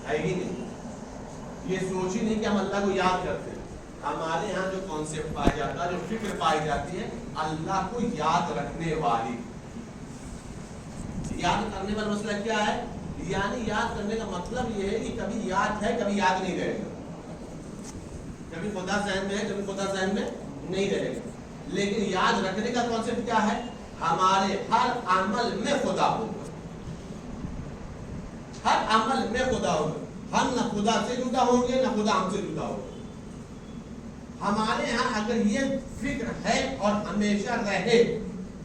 ہے ہی نہیں. یہ سوچ ہی نہیں کہ ہم اللہ کو یاد کرتے ہیں. ہمارے یہاں جو کانسیپٹ پایا جاتا ہے, جو فکر پائی جاتی ہے, اللہ کو یاد رکھنے والی. یاد کرنے والا مسئلہ کیا ہے؟ یعنی یاد کرنے کا مطلب یہ ہے کہ کبھی یاد ہے کبھی یاد نہیں رہے گا, کبھی خدا ذہن میں ہے کبھی خدا ذہن میں نہیں رہے گا. لیکن یاد رکھنے کا کانسیپٹ کیا ہے؟ ہمارے ہر عمل میں خدا ہوگا, ہر عمل میں خدا ہوگا. ہم نہ خدا سے جدا ہوں گے نہ خدا ہم سے جدا ہوگا. ہمارے یہاں اگر یہ فکر ہے اور ہمیشہ رہے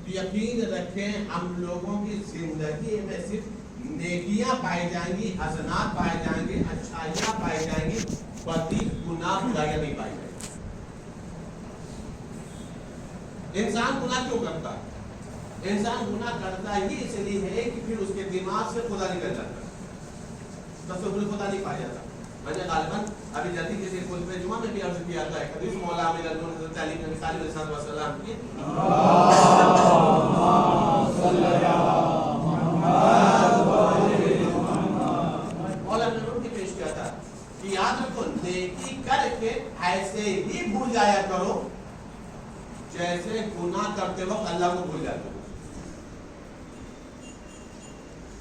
تو یقین رکھیں ہم لوگوں کی زندگی میں صرف نیکیاں پائی جائیں گی, حسنات پائے جائیں گے, اچھائیاں پائی جائیں گی, بدی گناہ برائیاں نہیں پائی جائیں گی. انسان گناہ کیوں کرتا ہے؟ انسان گناہ کرتا ہی اس لیے ہے کہ پھر اس کے دماغ سے خدا نکل جاتا ہے, تصور خدا نہیں پایا جاتا. میں نے غالباً ابھی جلدی کسی خطبہ جمعہ میں بھی عرض کیا تھا, حدیث مولا امیر حضرت علی نبی صلی اللہ علیہ وسلم کی مولا نے پیش کیا تھا کہ یاد رکھو نیکی کر کے ایسے ہی بھول جایا کرو جیسے گناہ کرتے وقت اللہ کو بھول جاتے ہو.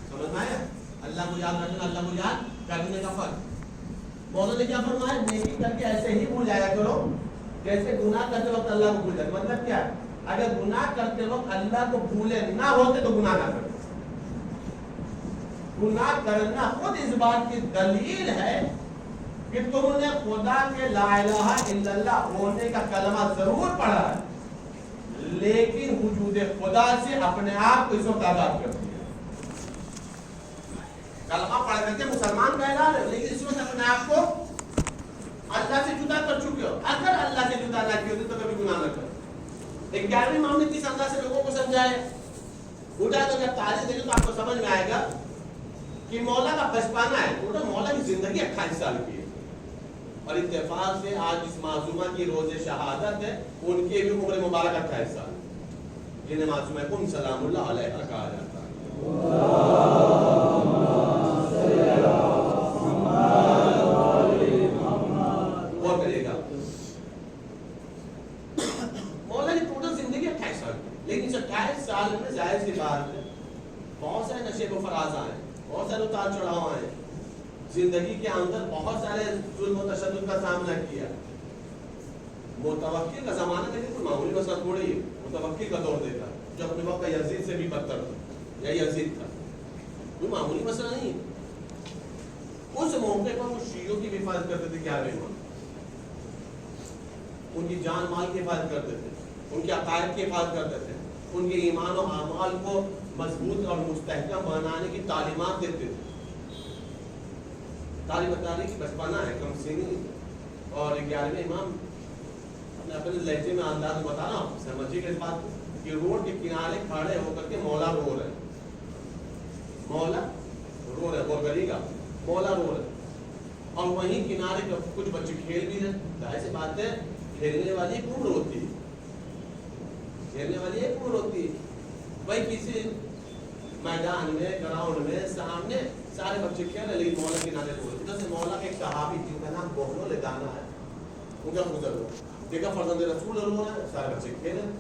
سمجھ میں آیا؟ اللہ کو یاد رکھنا, اللہ کو یاد کرنے کا فرق. مولا نے کیا فرمایا؟ نیکی کر کے ایسے ہی بھول جایا کرو جیسے گناہ کرتے وقت اللہ کو بھول جاتے. مطلب کیا؟ اگر گناہ کرتے وقت اللہ کو بھولے نہ ہوتے تو گناہ نہ کرتے. گناہ کرنا خود اس بات کی دلیل ہے کہ تم نے خدا کے لا الہ الا اللہ ہونے کا کلمہ ضرور پڑھا ہے لیکن وجود خدا سے اپنے آپ کو اس وقت آزاد کر دیا. کلمہ پڑھ کر کے مسلمان کہلا رہے لیکن اس وقت اپنے آپ کو اللہ سے جدا کر چکے ہو. اگر اللہ سے جدا نہ کیے ہوتے تو کبھی گناہ نہ کرتے. 11ویں امام نے کس انداز سے لوگوں کو سمجھایا, اٹھا تو جب تاریخ دیکھیں تو آپ کو سمجھ میں آئے گا کہ مولا کا بچپنا ہے. مولا کی زندگی 28 سال کی ہے اور اتفاق سے آج اس معصومہ کی روز شہادت ہے, ان کی بھی عمر مبارک 28 سال, جنہیں معصومہ ام سلام اللہ علیہ کہا جاتا ہے. اور کرے گا مولا کی ٹوٹل زندگی 28 سال کی, لیکن 28 سال میں ظاہر سی بات ہے بہت سارے نشیب و فراز آئے, بہت سارے اتار چڑھاؤ آئے, زندگی کے اندر بہت سارے ظلم و تشدد کا سامنا کیا. متوکل کا زمانہ لیکن کوئی معمولی مسئلہ تھوڑی ہے. متوکل کا دور دیتا جو اپنے وقت یزید سے بھی بدتر تھا یا یزید تھا, کوئی معمولی مسئلہ نہیں ہے. اس موقع پر وہ شیعوں کی بھی حفاظت کرتے تھے, 11ویں امام ان کی جان مال کی حفاظت کرتے تھے, ان کے عقائد کی حفاظت کرتے تھے, ان کے ایمان و اعمال کو مضبوط اور مستحکم بنانے کی تعلیمات دیتے تھے. تعلیم بتانے کی بچپنا ہے, کم سنی. اور 11ویں امام اپنے لہجے میں انداز بتا رہا ہوں, سمجھیے گا اس بات کو کہ روڈ کے کنارے کھڑے ہو کر کے مولا رو رہے, مولا رو رہے, غور کریے گا, مولا رو رہے, اور وہیں کنارے پہ کچھ بچے کھیل بھی رہے. ظاہر سی بات ہے کھیلنے والی ایک عمر ہوتی ہے, کھیلنے والی ایک عمر ہوتی ہے. بھائی کسی میدان میں گراؤنڈ میں سامنے سارے بچے کھیل رہے لیکن مولا کے کنارے رو رہے. ادھر سے مولا کے ایک صحابی جن کا نام بہنو لدانا ہے, ان کا گزر ہوا, دیکھا فرزند رسول رو رہا ہے, سارے بچے کھیل رہے.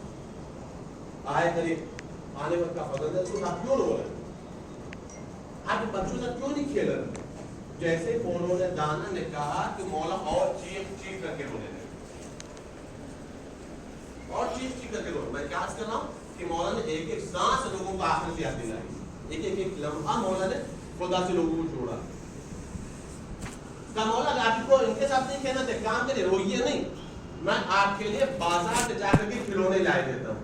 آئے قریب آنے وقت کا فرزند رسول آپ کیوں رو رہے ہیں, آپ بچوں سے کیوں نہیں کھیل رہے؟ جیسے بہنو لدانا نے کہا کہ مولا اور چیخ چیخ کر کے رونے لگے, اور چیخ چیخ کر کے رونے. میں کیا عرض کر رہا ہوں کہ مولا نے ایک ایک سانس لوگوں کو آخر سے یاد دلائی, ایک ایک لمحہ مولا نے خدا سے لوگوں کو جوڑا. مولا آپ کو ان کے ساتھ نہیں کہنا تھا کام کرے, روئیے نہیں, میں آپ کے لیے بازار سے جا کر کے کھلونے لائے دیتا ہوں.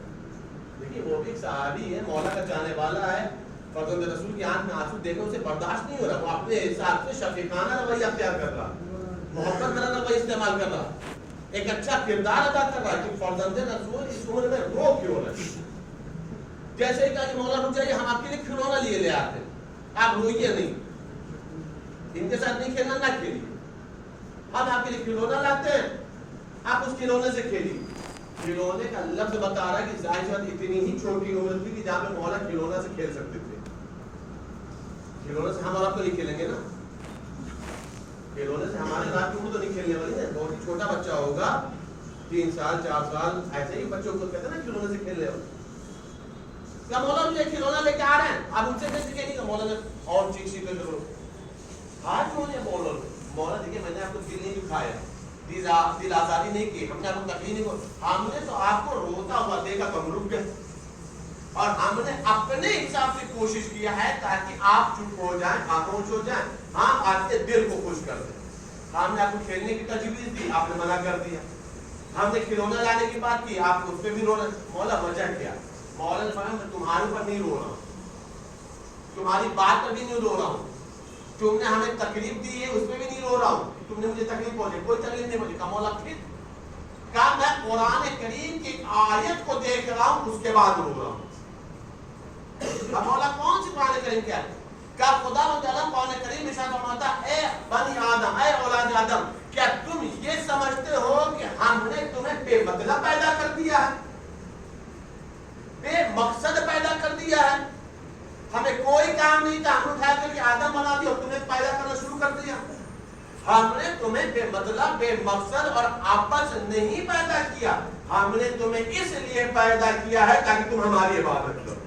دیکھیے وہ بھی ایک صحابی ہے, مولا کا جانے والا ہے, فرزند رسول کی آنکھ میں آنسو دیکھے اسے برداشت نہیں ہو رہا, وہ اپنے حساب سے شفیقانہ رویہ اختیار کر رہا, محبت بھرا رویہ استعمال کر رہا, ایک اچھا کردار ادا کر رہا کہ فرزند رسول اس عمر میں رو کیوں رہے. جیسے کہ مولا رک جائیے, ہم آپ کے لیے کھلونا لیے لے آتے, آپ روئیے نہیں, ان کے ساتھ نہیں کھیلنا, نہ کھیلیے, ہم آپ کے لیے کھلونا لاتے ہیں, آپ اس کھلونے سے کھیلیے. کھلونے کا لفظ بتا رہا ہے کہ ظاہر بات اتنی ہی چھوٹی عمر تھی کہ جہاں پہ مولا کھلونا سے کھیل سکتے تھے. کھلونے سے ہم اور آپ تو نہیں کھیلیں گے نا, رات کو تو نہیں کھیلنے والی ہے، بہت ہی چھوٹا بچہ ہوگا 3 سال 4 سال ایسے ہی بچوں کو کہتے ہیں نا کھلونے سے کھیلنے والے. کیا مولانا مجھے کھلونا لے کے آ رہے ہیں، آپ ان سے سیکھے نہیں کہ مولانا اور چیز سیکھے ضرور. آج کیوں نہیں بولو مولانا دیکھیے میں نے آپ کو دل نہیں دکھایا، دل آزادی نہیں کی، ہم نے آپ کو تکلیف نہیں کو، ہم نے تو آپ کو روتا ہوا دیکھا تو ہم رک گئے، اور ہم نے اپنے حساب سے کوشش کیا ہے تاکہ آپ چپ ہو جائیں، خاموش ہو جائیں، ہم آپ کے دل کو خوش کر دیں. ہم نے آپ کو کھیلنے کی تجویز دی، آپ نے منع کر دیا. ہم نے کھلونا لانے کی بات کی، آپ اس پہ بھی رو رہے. مولا وجہ کیا؟ مولا نے فرمایا میں تمہارے اوپر نہیں رو رہا ہوں، تمہاری بات پر بھی نہیں رو رہا ہوں، تم نے ہمیں تکلیف دی ہے اس پہ بھی نہیں رو رہا ہوں، تم نے مجھے تکلیف پہنچی، کوئی تکلیف نہیں پہنچی. مولا پھر کہا میں قرآن کریم کی آیت کو دیکھ رہا ہوں اس کے بعد رو رہا ہوں. مولا کون سی قرآن کریم کیا ہے؟ کہ خدا متعالی قرآن کریم ارشاد فرماتا اے بنی آدم، اے اولاد آدم، کیا تم یہ سمجھتے ہو کہ ہم نے تمہیں بے مطلب پیدا کر دیا ہے، بے مقصد پیدا کر دیا ہے؟ ہمیں کوئی کام نہیں تھا، ہم اٹھا کر کے آدم بنا دیا اور تمہیں پیدا کرنا شروع کر دیا. ہم نے تمہیں بے مطلب بے مقصد اور آپس نہیں پیدا کیا، ہم نے تمہیں اس لیے پیدا کیا ہے تاکہ تم ہماری عبادت کرو.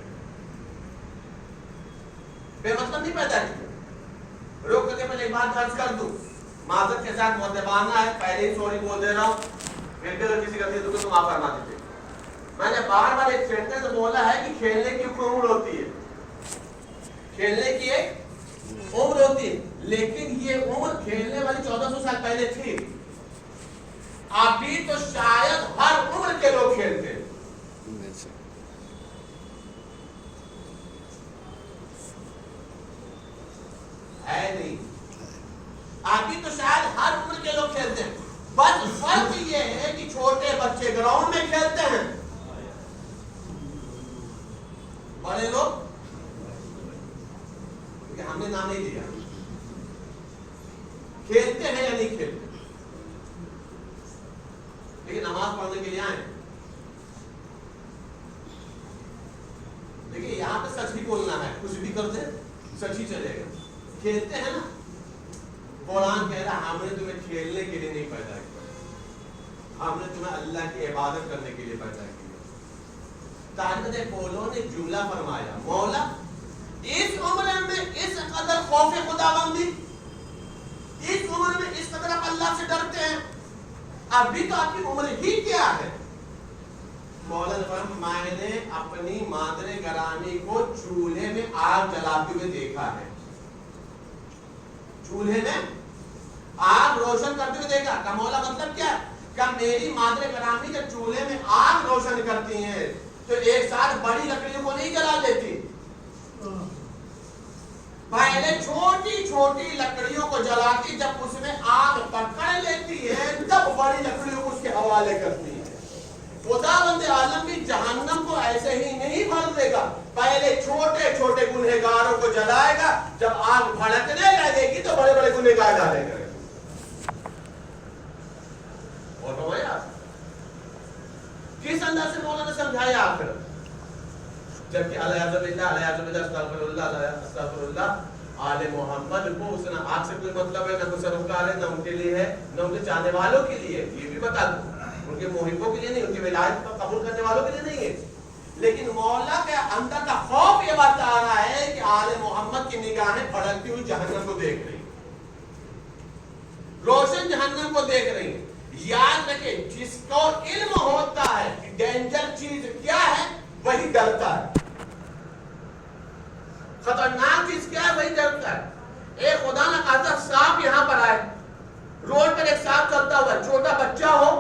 بے مطلب نہیں پیدا کیا. روک کے میں ایک بات عرض کر دوں، معذرت کے ساتھ مؤدبانہ ہے، پہلے ہی سوری بول دے رہا ہوں، پھر بھی اگر کسی غلطی تو معاف فرما دیجیے. میں نے بار بار ایک سینٹنس بولا ہے کہ کھیلنے کی عمر ہوتی ہے، کھیلنے کی ایک عمر ہوتی ہے، لیکن یہ عمر کھیلنے والی 1400 سال پہلے تھی. ابھی تو شاید ہر عمر کے لوگ کھیلتے ہیں. ہے نہیں، ابھی تو شاید ہر عمر کے لوگ کھیلتے ہیں. بس فرق یہ ہے کہ چھوٹے بچے گراؤنڈ میں کھیلتے ہیں، بڑے لوگ ہم نے نام نہیں لیا کھیلتے ہیں یا نہیں کھیلتے، لیکن نماز پڑھنے کے لیے آئے. دیکھیے یہاں پہ سچ بھی بولنا ہے، کچھ بھی کر دیں سچ ہی چلے گا. کھیلتے ہیں نا، قرآن کہہ رہا ہم نے تمہیں کھیلنے کے لیے نہیں پیدا کیا، ہم نے تمہیں اللہ کی عبادت کرنے کے لیے پیدا کیا. طالب پولو نے جملہ فرمایا، مولا اس عمر میں اس قدر خوف خداوندی، اس عمر میں اس قدر آپ اللہ سے ڈرتے ہیں، ابھی تو آپ کی عمر ہی کیا ہے؟ مولا نے فرمایا میں نے اپنی مادر گرامی کو چولہے میں آگ جلاتے ہوئے دیکھا ہے، چولہے میں آگ روشن کرتے ہوئے دیکھا. کا مولا مطلب کیا؟ کہ میری مادر گرامی جب چولہے میں آگ روشن کرتی ہیں تو ایک ساتھ بڑی لکڑیوں کو نہیں جلا دیتی، پہلے چھوٹی چھوٹی لکڑیوں کو جلاتی، جب اس میں آگ پکڑ لیتی ہے تب بڑی لکڑیوں کو اس کے حوالے کرتی ہے. خداوند عالم بھی جہنم کو ایسے ہی نہیں بھر دے گا، پہلے چھوٹے چھوٹے گنہگاروں کو جلائے گا، جب آگ بھڑکنے لگے گی تو بڑے بڑے گنہگار ڈالے گا. اور فرمایا کس انداز سے مولانا نے سمجھایا آخر، جبکہ علیہ باللہ استغفر اللہ آل محمد کو اس نے آگ سے کوئی مطلب ہے، نہ کوئی سروکار ہے، نہ ان کے لیے ہے، نہ ان کے چاہنے والوں کے لیے. یہ بھی بتا دوں ان کے محبوں کے لیے نہیں، ان کی ولایت کو قبول کرنے والوں کے لیے نہیں ہے. لیکن مولا کے اندر کا خوف یہ بتا رہا ہے کہ آل محمد کی نگاہیں بھڑکتی ہوئی جہنم کو دیکھ رہی، روشن جہنم کو دیکھ رہی ہیں. یاد رکھیں جس کو علم ہوتا ہے کہ ڈینجر چیز کیا ہے وہی ڈرتا ہے، خطرناک چیز کیا ہے وہی ڈرتا ہے. ایک خدا نہ خاصا سانپ یہاں پر آئے، روڈ پر ایک سانپ چلتا ہوا، چھوٹا بچہ ہو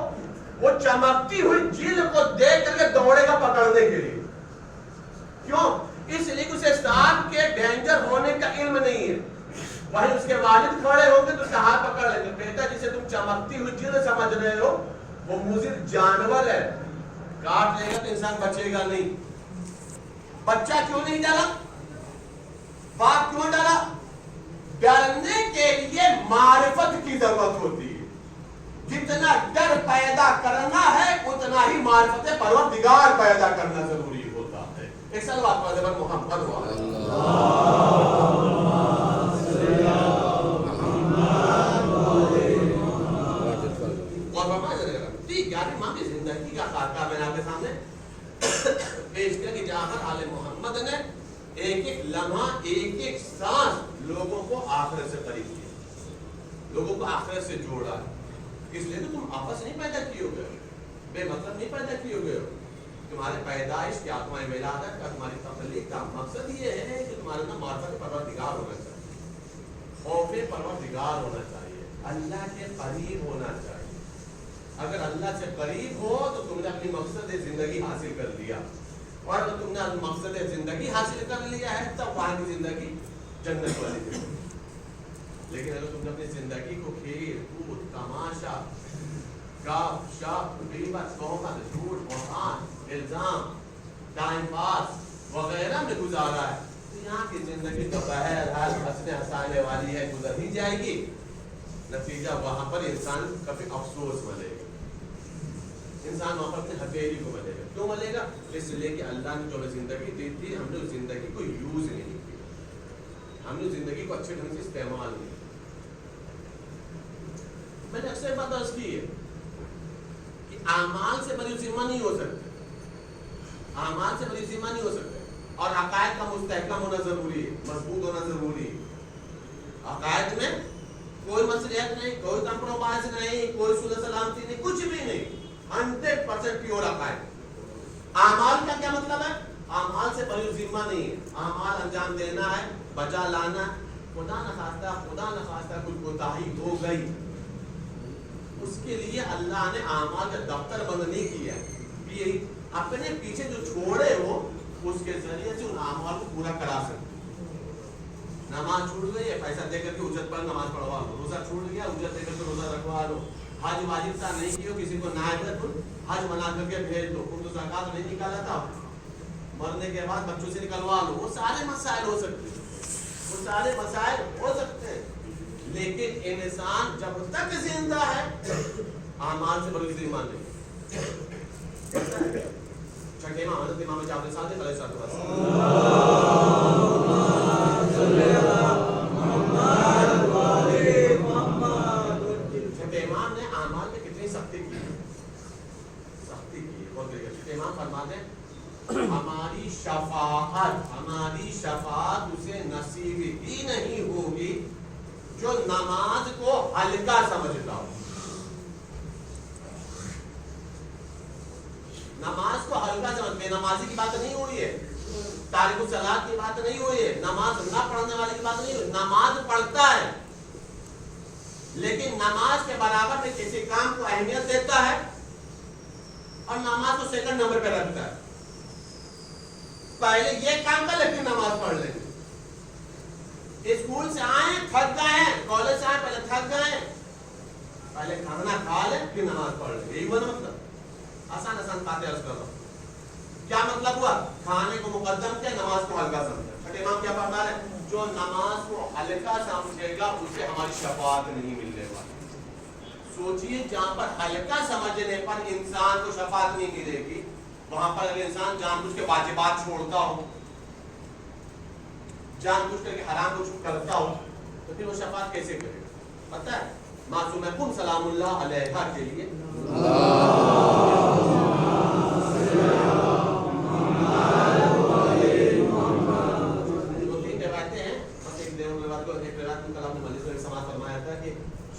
وہ چمکتی ہوئی جلد کو دیکھ کر کے دوڑے گا پکڑنے کے لیے. کیوں؟ اس لیے کہ اسے سانپ کے ڈینجر ہونے کا علم نہیں ہے. وہیں اس کے والد کھڑے ہوں گے تو اس کا ہاتھ پکڑ لیں گے، بیٹا جسے تم چمکتی ہوئی جلد سمجھ رہے ہو وہ مضر جانور ہے، کاٹ لے گا تو انسان بچے گا نہیں. بچہ کیوں نہیں ڈرا؟ باپ کیوں ڈرا؟ ڈرنے کے لیے معرفت کی ضرورت ہوتی ہے. جتنا ڈر پیدا کرنا ہے اتنا ہی معرفت پروردگار پیدا کرنا ضروری ہوتا ہے. ایک صلوات پڑھ دیں محمد و آخرت سے قریب کیا, لوگوں کو آخرت سے جوڑا ہے. اس لیے تو تم آپس نہیں پیدا کیے ہو گئے, بے مطلب نہیں پیدا کیے ہو گئے. تمہارے پیدائش کیا, تمہاری ولادت کا, تمہاری تخلیق کا مقصد یہ ہے کہ تمہارے اندر معرفت پروردگار ہونا چاہیے, خوف پروردگار ہونا چاہیے, اللہ کے قریب ہونا چاہیے. اگر اللہ سے قریب ہو تو تم نے اپنی مقصد زندگی حاصل کر لیا, اور اگر تم نے مقصد زندگی حاصل کر لیا ہے تب وہاں کی زندگی جنت والی زندگی. لیکن اگر تم نے اپنی زندگی کو کھیل کود, تماشا, گپ شپ, غیبت, تہمت, جھوٹ, بہتان, الزام, ٹائم پاس وغیرہ میں گزارا ہے تو یہاں کی زندگی تو بہرحال ہنسنے ہنسانے والی ہے, گزر ہی جائے گی. نتیجہ وہاں پر انسان کبھی افسوس ملے گا, انسان وہاں پر اپنے ہتھیلی کو ملے گا. کیوں ملے گا؟ اس لیے کہ اللہ نے جو ہمیں زندگی دی تھی ہم نے اس زندگی کو یوز نہیں کیا, ہم نے اس زندگی کو اچھے ڈھنگ سے استعمال نہیں. میں نے اکثر بات عرض کی ہے کہ اعمال سے بری ذمہ نہیں ہو سکتے, اعمال سے بری ذمہ نہیں ہو سکتے, اور عقائد کا مستحکم ہونا ضروری ہے, مضبوط ہونا ضروری ہے. عقائد میں کوئی مسئلہ نہیں, کوئی کمپرومائز نہیں, کوئی صلح سلامتی نہیں, کچھ بھی نہیں, 100% پیور عقائد. اعمال کا کیا مطلب ہے؟ اعمال سے بری ذمہ نہیں ہے, اعمال انجام دینا ہے, بچا لانا. خدا نخواستہ کچھ کوتاہی ہو گئی, اس کے لیے اللہ نے اعمال کا دفتر بند نہیں کیا کہ اپنے پیچھے جو چھوڑے ہو اس کے ذریعے سے ان اعمال کو پورا کرا سکتے. نماز چھوٹ گئی ہے, پیسہ دے کر کے اجرت پر نماز پڑھوا لو. روزہ چھوٹ گیا, اجرت دے کر کے روزہ رکھوا لو. حج واجب تھا نہیں کیوں, کسی کو نائب حج بنا کر کے بھیج دو. تم تو زکات نہیں نکالا تھا, مرنے کے بعد بچوں سے نکلوا لو. وہ سارے مسائل ہو سکتے ہیں, وہ سارے مسائل ہو سکتے ہیں. لیکن انسان جب تک زندہ ہے اعمال سے بڑی ذمہ نہیں. چھٹے امام حضرت امام جعفر صادق علیہ السلام چھٹے امام نے اعمال میں کتنی سختی کی, چھٹے امام فرماتے ہیں ہماری شفاعت اسے نصیب ہی نہیں ہوگی جو نماز کو ہلکا سمجھتا ہو. نماز کو ہلکا سمجھ, بے نمازی کی بات نہیں ہوئی ہے, تارک الصلاۃ کی بات نہیں ہوئی ہے, نماز نہ پڑھنے والے کی بات نہیں ہوئی. نماز پڑھتا ہے لیکن نماز کے برابر میں کسی کام کو اہمیت دیتا ہے اور نماز کو سیکنڈ نمبر پہ رکھتا ہے. پہلے یہ کام کر لیکن نماز پڑھ لیں. اسکول سے آئے تھک گئے, کالج سے آئے پہلے تھک گئے, پہلے کھانا کھا لیں پھر نماز پڑھ لیں. یہی ہوا نا مطلب. آسان باتیں عرض کر رہا ہوں. کیا مطلب ہوا؟ کھانے کو مقدم کیا, نماز کو ہلکا سمجھا. چھٹے امام کیا فرما رہے ہیں؟ جو نماز کو ہلکا سمجھے گا اسے ہماری شفاعت نہیں ملنے والی. سوچئے جہاں پر ہلکا سمجھنے پر انسان کو شفاعت نہیں ملے گی, وہاں پر اگر انسان جان بوجھ کے واجبات چھوڑتا ہو, جان بوجھ کر کے حرام کو کرتا ہو, تو پھر وہ شفاعت کیسے کرے گا؟ پتہ ہے معصومہ کن سلام اللہ علیہ کے لیے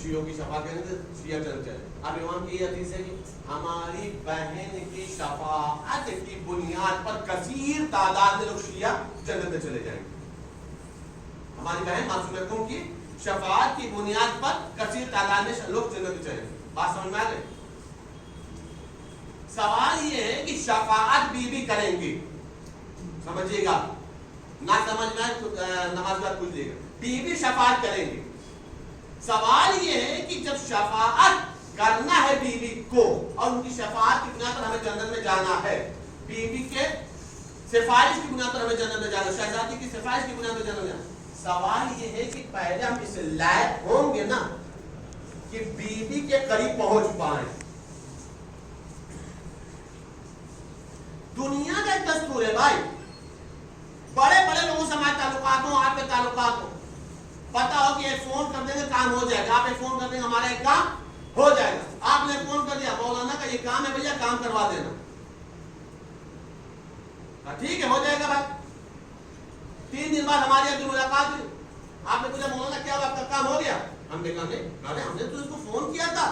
شیعوں کی شفاعت کرنے سے شیعہ جنت چلے. اب امام کی یہ حدیث ہے کہ ہماری بہن کی شفاعت کی بنیاد پر کثیر تعداد میں لوگ شیعہ جنت میں چلے جائیں گے. ہماری بہن معصومہ کی شفاعت کی بنیاد پر کثیر تعداد میں لوگ جنت میں چلے گئے. بات سمجھ میں آ گئی؟ سوال یہ ہے کہ شفاعت بی کریں گی, سمجھیے گا, نہ سمجھ میں نماز کا پوچھ لیے گا. بی شفاعت کریں گی. سوال یہ ہے کہ جب شفاعت کرنا ہے بیوی کو اور ان کی شفاعت کی بنیاد پر ہمیں جنت میں جانا ہے, بیوی کے سفارش کی بنیاد پر ہمیں جنت میں جانا, شہزادی کی سفارش کی بنیاد پر جنت میں جانا. سوال یہ ہے کہ پہلے ہم اس لائق ہوں گے نا کہ بیوی کے قریب پہنچ پائیں. دنیا کا ایک دستور ہے بھائی, بڑے بڑے لوگوں سے ہمارے تعلقات ہوں, آپ کے تعلقات ہوں, پتا ہو کہ ایک فون کر دیں گے کام ہو جائے گا, آپ ایک فون کر دیں گے ہمارا ایک کام ہو جائے گا. آپ نے فون کر دیا مولانا کا یہ کام ہے بھیا کام کروا دینا, ٹھیک ہے ہو جائے گا بھائی. 3 دن بعد ہماری ابھی ملاقات ہوئی, آپ نے پوچھا مولانا کیا ہم نے کہا نہیں، ارے ہم نے تو اس کو فون کیا تھا،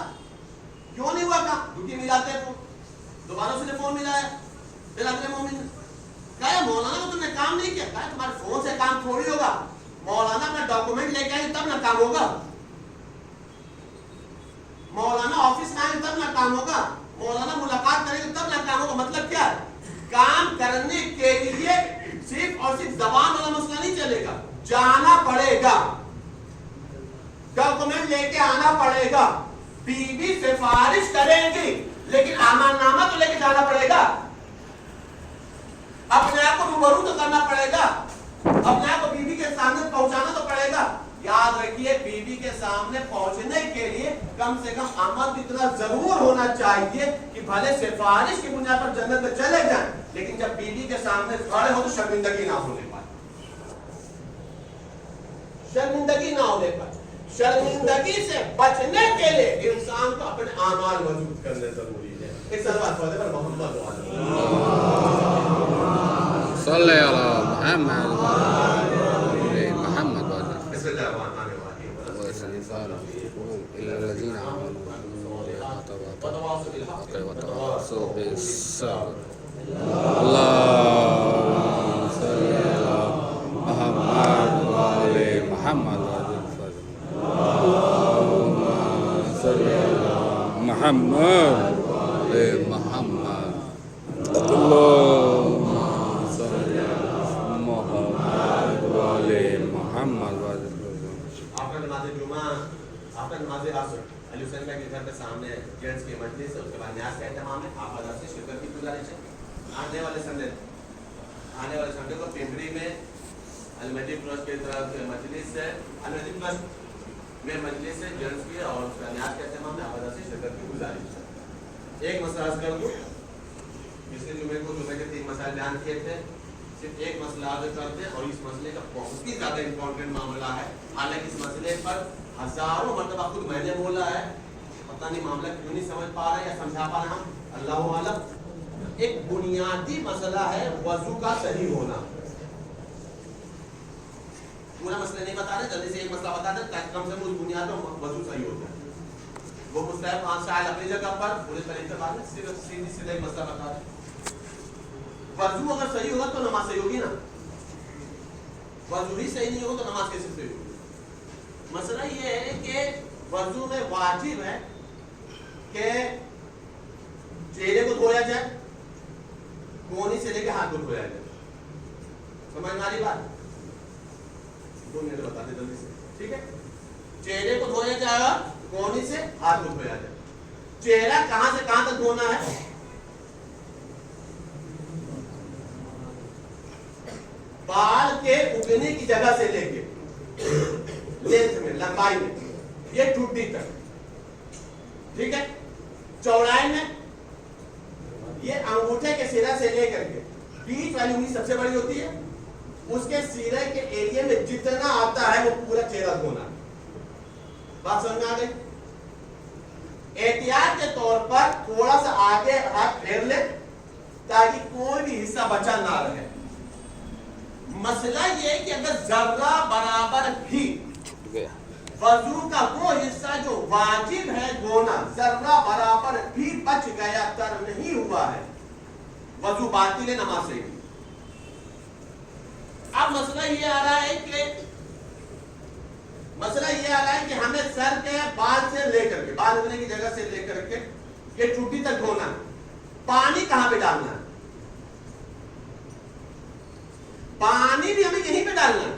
کیوں نہیں ہوا؟ کہا ڈیوٹی ملاتے ہیں فون، دوبارہ اس نے فون ملایا، پھر اگلے مومن کہا مولانا کو تم نے کام نہیں کیا، کہا تمہارے فون سے کام تھوڑی ہوگا، مولانا اپنا ڈاکومنٹ لے کے آئے تب نہ کام ہوگا، مولانا آفس میں آئے تب نہ کام ہوگا، مولانا ملاقات کریں گے تب نہ کام ہوگا۔ مطلب کیا ہے؟ کام کرنے کے لیے صرف اور صرف زبان والا مسئلہ نہیں چلے گا، جانا پڑے گا، ڈاکومنٹ لے کے آنا پڑے گا، بیوی سفارش کریں گی لیکن امان نامہ تو لے کے جانا پڑے گا، اپنے آپ کو روبرو تو کرنا پڑے گا، اپنے آپ کو بیوی کے سامنے پہنچانا تو پڑے گا۔ یاد رکھیے بیوی کے سامنے پہنچنے کے لیے کم سے کم عمل اتنا ضرور ہونا چاہیے کہ بھلے سفارش کی بنیاد پر جنت میں چلے جائیں لیکن جب بیوی کے سامنے کھڑے ہو تو شرمندگی نہ ہونے پائے، شرمندگی نہ ہونے پائے۔ شرمندگی سے بچنے کے لیے انسان کو اپنے اعمال مضبوط کرنے ضروری ہے۔ ایک صلوات پڑھیں پر محمد صلی اللہ محمد محمد بسم اللہ الرحمن الرحیم الذين آمنوا وتواصوا بالصبر اللهم صل على محمد وآل محمد اللهم صل على محمد وآل محمد اللهم صل على محمد وآل محمد آپ نماز جمعہ، آپ نماز عصر علی حسین بھائی کے گھر کے سامنے جینٹس کی مجلس ہے، اس کے بعد نیاز کا اہتمام ہے، آپ حضرات سے شرکت کی گزارش ہے۔ آنے والے سنڈے کو پنڈری میں المدی ٹرسٹ کی طرف سے مجلس ہے، المدی ٹرسٹ میں مجلس ہے جینٹس کی، اور اس کا نیاز کا اہتمام ہے، آپ حضرات سے شرکت کی گزارش ہے۔ ایک مسئلہ عرض کر دوں، پچھلے جمعے کے 3 مسائل بیان کیے تھے، صرف ایک مسئلہ عرض کرتے ہیں اور اس مسئلے کا بہت ہی زیادہ امپورٹنٹ معاملہ ہے، حالانکہ اس مسئلے پر ہزاروں مرتبہ خود میں نے بولا ہے، پتہ نہیں معاملہ کیوں نہیں سمجھ پا رہے یا سمجھا پا رہے ہم، اللہ عالم۔ ایک بنیادی مسئلہ ہے وضو کا صحیح ہونا، پورا مسئلہ نہیں بتا رہے، جلدی سے ایک مسئلہ بتا دیں تاکہ کم سے کم اس بنیاد پر وضو صحیح ہو جائے۔ وہ مستحب 5 سال اپنی جگہ پر پورے طریقے سے بات ہے، صرف سیدھا ایک مسئلہ بتا دیں۔ وضو اگر صحیح ہوگا تو نماز صحیح ہوگی نا، وضو ہی صحیح نہیں ہوگا تو نماز کیسے صحیح ہوگی؟ مسئلہ یہ ہے کہ وضو میں واجب ہے کہ چہرے کو دھویا جائے، کونی سے لے کے ہاتھ کو دھویا جائے، سمجھ میں آ رہی بات؟ 2 منٹ بتا دیں جلدی سے، ٹھیک ہے؟ چہرے کو دھویا جائے گا، کونی سے ہاتھ کو دھویا جائے۔ چہرہ کہاں سے کہاں تک دھونا ہے؟ بال کے اگنے کی جگہ سے لے کے لینتھ میں، لمبائی میں، یہ ٹھڈی تک، ٹھیک ہے؟ چوڑائی میں یہ انگوٹھے کے سرے سے لے کر کے بیچ والی انگلی سب سے بڑی ہوتی ہے، اس کے سرے کے ایریا میں جتنا آتا ہے وہ پورا چہرہ دھونا ہے۔ بات سمجھ میں آ گئی؟ احتیاط کے طور پر تھوڑا سا آگے ہاتھ پھیر لے تاکہ کوئی بھی حصہ بچا نہ رہے۔ مسئلہ یہ ہے کہ اگر ذرہ برابر بھی وضو کا وہ حصہ جو واجب ہے دھونا ذرہ برابر بھی بچ گیا، تر نہیں ہوا ہے، وضو باطل ہے، نماز صحیح۔ اب مسئلہ یہ آ رہا ہے کہ ہمیں سر کے بال سے لے کر کے، بال اگنے کی جگہ سے لے کر کے یہ ٹوٹی تک دھونا ہے، پانی کہاں پہ ڈالنا ہے؟ پانی بھی ہمیں یہیں پہ ڈالنا ہے۔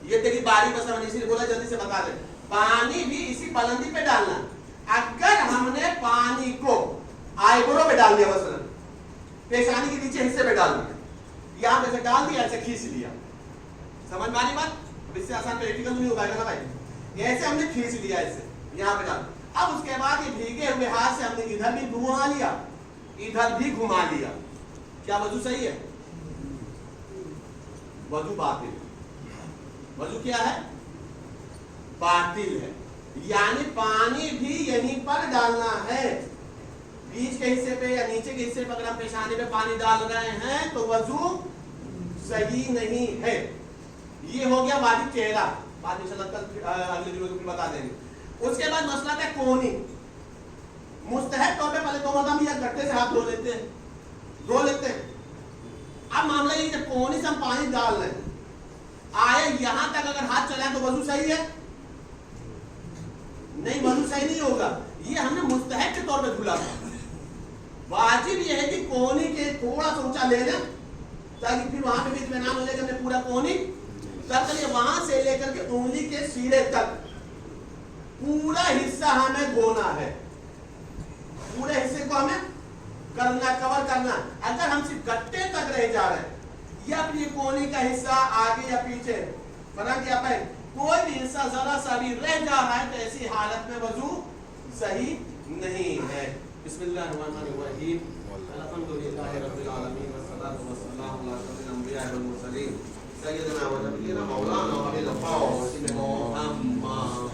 یہ تیری باری بس ہم نے اسی لیے بولا جلدی سے بتا دیں، پانی بھی اسی پلندی پہ ڈالنا ہے۔ اگر ہم نے پانی کو آئی برو پہ ڈال دیا، مثلا پیشانی کے نیچے حصے پہ ڈال دیا، یہاں پہ سے ڈال دیا، ایسے کھینچ لیا، سمجھ میں آ رہی بات؟ اب اس سے آسان پریکٹیکل نہیں ہوگا نا بھائی، ایسے ہم نے کھینچ لیا، ایسے یہاں پہ ڈال دیا۔ اب اس کے بعد یہ بھیگے ہوئے ہاتھ سے ہم نے ادھر بھی گھما لیا، ادھر بھی گھما لیا، کیا وضو صحیح ہے؟ وضو باطل۔ وضو کیا ہے؟ باطل ہے، یعنی پانی بھی یہیں پر ڈالنا ہے، بیچ کے حصے پہ یا نیچے کے حصے پہ اگر ہم پیشانی پہ پانی ڈال رہے ہیں تو وضو صحیح نہیں ہے۔ یہ ہو گیا واجب چہرہ۔ بعد انشاءاللہ کل اگلے جمعے کو بتا دیں گے. اس کے بعد مسئلہ ہے کونی. مستحب طور پہ پہلے 2 مرتبہ یا گھٹے سے ہاتھ دھو لیتے ہیں. اب معاملہ یہ کہ کونی سے ہم پانی ڈال رہے ہیں, آئے یہاں تک اگر ہاتھ چلائیں تو وضو صحیح ہے؟ نہیں, وضو صحیح نہیں ہوگا. یہ ہم نے مستحب کے طور پہ دھلا تھا. واجب یہ ہے کہ کونی کے تھوڑا سا اونچا لے لیں تاکہ پھر وہاں پہ بھی اطمینان ہو جائے کہ ہم نے پورا کونی کر لیا. وہاں سے لے کر کے انگلی کے سیرے تک پورا حصہ ہمیں دھونا ہے. پورے حصے کو ہمیں کرنا, کور کرنا. اگر ہم صرف گٹے تک رہ جا رہے ہیں یا پھر یہ کونی کا حصہ آگے یا پیچھے بنا کیا پہ کوئی بھی حصہ ذرا سا بھی رہ جا رہا ہے تو ایسی حالت میں وضو صحیح نہیں ہے. بسم اللہ الرحمن الرحیم. الحمدللہ رب العالمین والصلاۃ والسلام علی اشرف الانبیاء والمرسلین سیدنا و نبینا مولانا ابی القاسم محمد.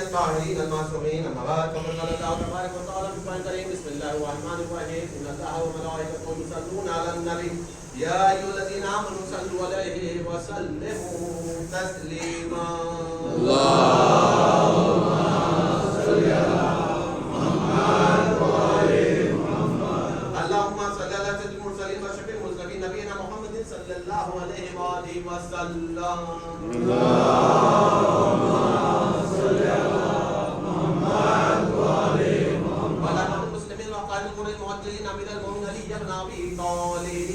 الطاهرين المعصومين اما بعد فقد قال الله تبارك وتعالى في القرآن الكريم بسم الله الرحمن الرحيم ان الله وملائكته يصلون على النبي يا ايها الذين امنوا صلوا عليه وسلموا تسليما. اللهم صل على محمد وعلى محمد. اللهم صل على سيد المرسلين وشفيع المذنبين نبينا محمد صلى الله عليه واله وسلم. امیر المومنین علی بن ابی طالب.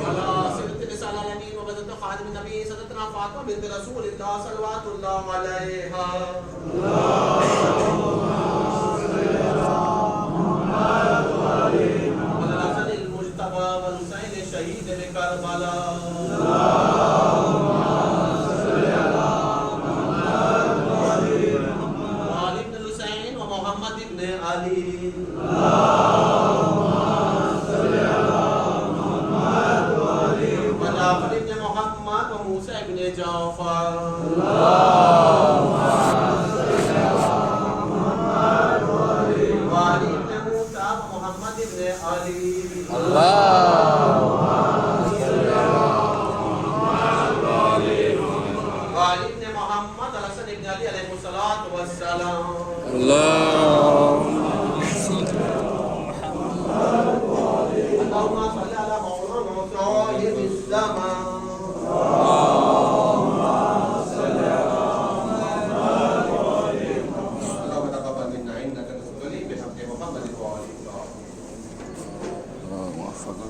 وعلى سيدة النساء العالمين وبذلة خادم النبي سيدتنا فاطمة بنت رسول الله صلوات الله عليها. وعلى الحسن المجتبى والحسين الشهيد بكربلاء. علی. جعفر ابن محمد و موسی ابن جعفر. وعلی ابن موسی و محمد ابن علی. وعلی ابن محمد الحسن ابن علی علیہ الصلوۃ والسلام. اللهم صل على مولانا صاحب الزمان. اللهم تقبل منا انك انت السميع بحق محمد وعلى اله وصحبه.